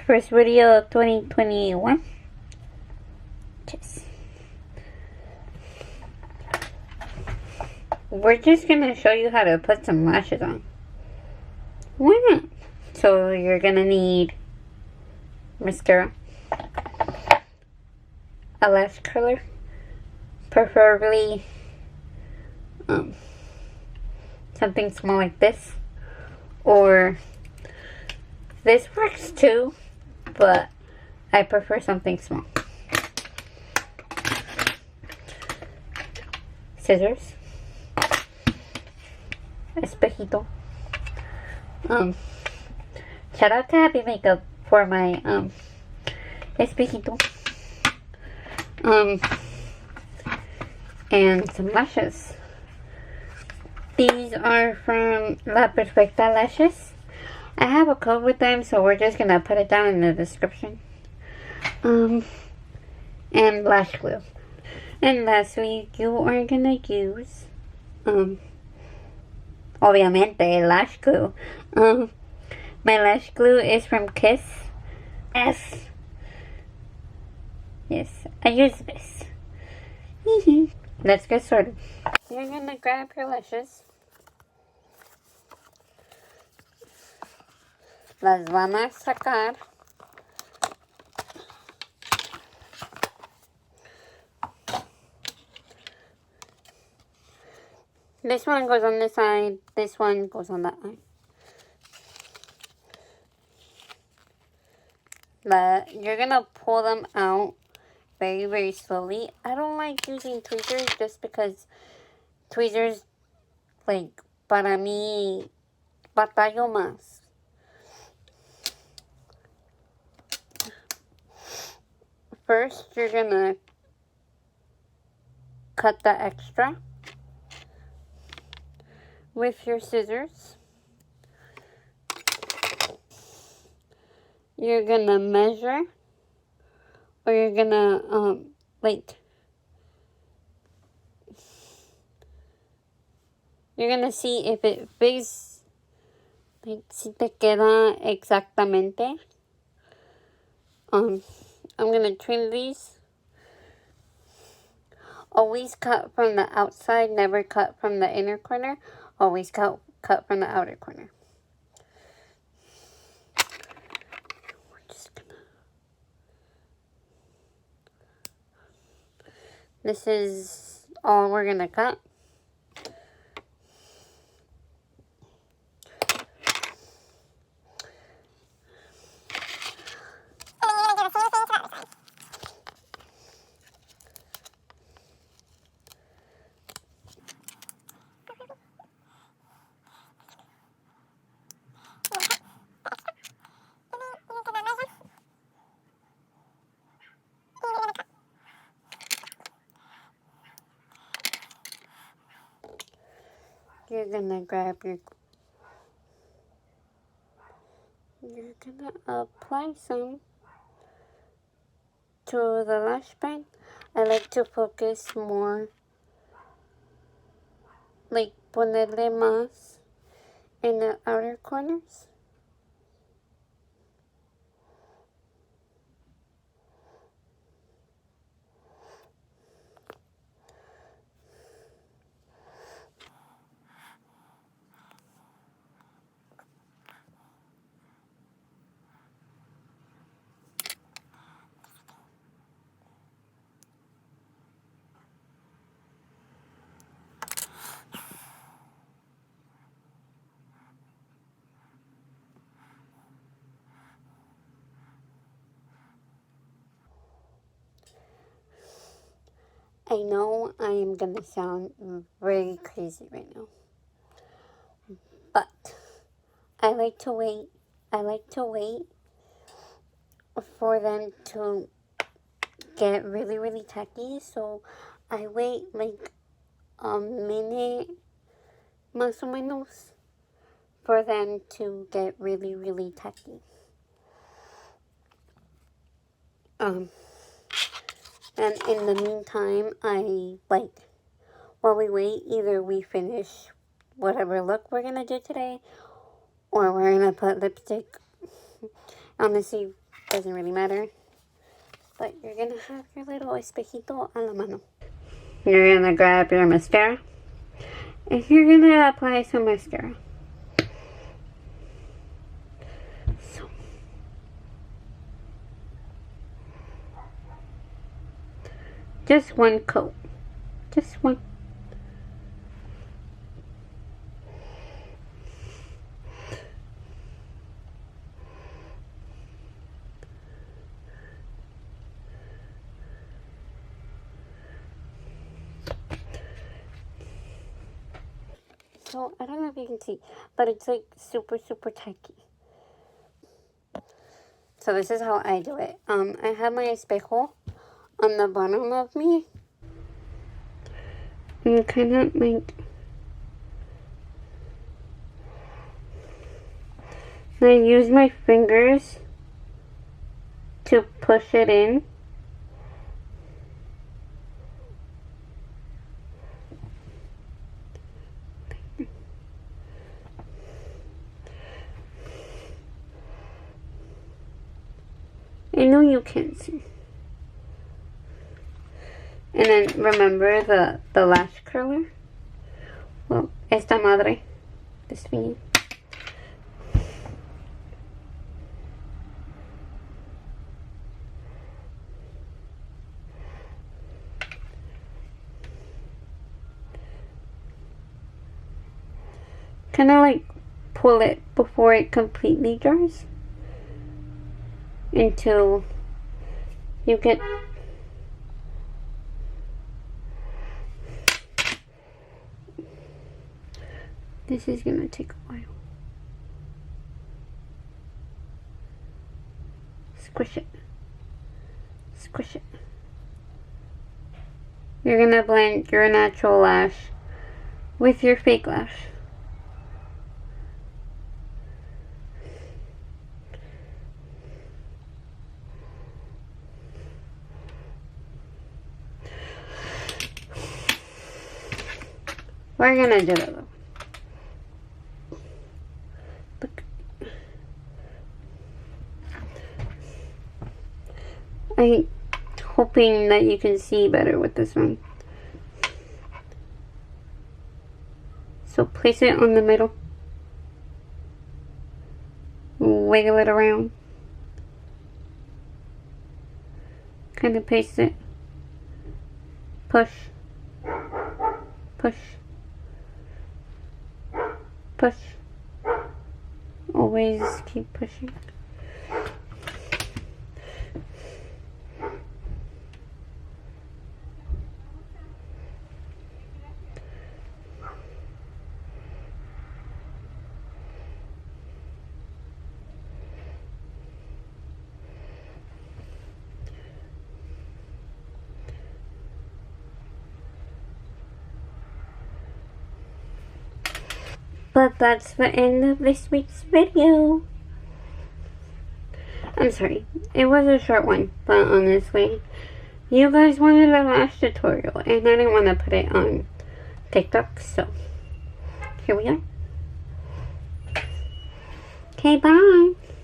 first video of 2021. Cheers. We're just gonna show you how to put some lashes on. Why not? So you're gonna need mascara, a lash curler, preferably something small like this, or this works too, but I prefer something small. Scissors, espejito. Shout out to Happy Makeup for my espejito. And some lashes. These are from La Perfecta Lashes. I have a code with them, so we're just gonna put it down in the description. And lash glue. And lastly, you are gonna use obviamente lash glue. My lash glue is from Kiss. Yes, I use this. Let's get started. You're gonna grab your lashes. Las van a sacar. This one goes on this side. This one goes on that side. But you're gonna pull them out very, very slowly. I don't like using tweezers just because tweezers, like, para mí, batallo más. First, you're gonna cut the extra with your scissors. You're gonna measure, or you're gonna, wait. You're gonna see if it fits, like, si te queda exactamente. I'm gonna trim these. Always cut from the outside, never cut from the inner corner. Always cut from the outer corner. This is all we're gonna cut. You're gonna grab your, you're gonna apply some to the lash band. I like to focus more, like ponerle más in the outer corners. I know I am gonna sound very crazy right now, but I like to wait. I like to wait for them to get really, really tacky. So I wait like a minute, más o menos, for them to get really, really tacky. And in the meantime, while we wait, either we finish whatever look we're gonna do today, or we're gonna put lipstick. Honestly, doesn't really matter. But you're gonna have your little espejito a la mano. You're gonna grab your mascara. And you're gonna apply some mascara. So. Just one coat. Just one. So, I don't know if you can see, but it's like super, super tacky. So this is how I do it. I have my espejo on the bottom of me. And kind of like... I use my fingers to push it in. I know you can't see. And then remember the lash curler? Well, esta madre. This thingy. Kind of like pull it before it completely dries. Until you get this is gonna take a while. Squish it. Squish it. You're gonna blend your natural lash with your fake lash. We're gonna do it though. Look. I'm hoping that you can see better with this one. So place it on the middle. Wiggle it around. Kind of paste it. Push. Push. Push. Always keep pushing. But that's the end of this week's video. I'm sorry, it was a short one, but honestly, you guys wanted a lash tutorial, and I didn't want to put it on TikTok, so here we are. Okay, bye.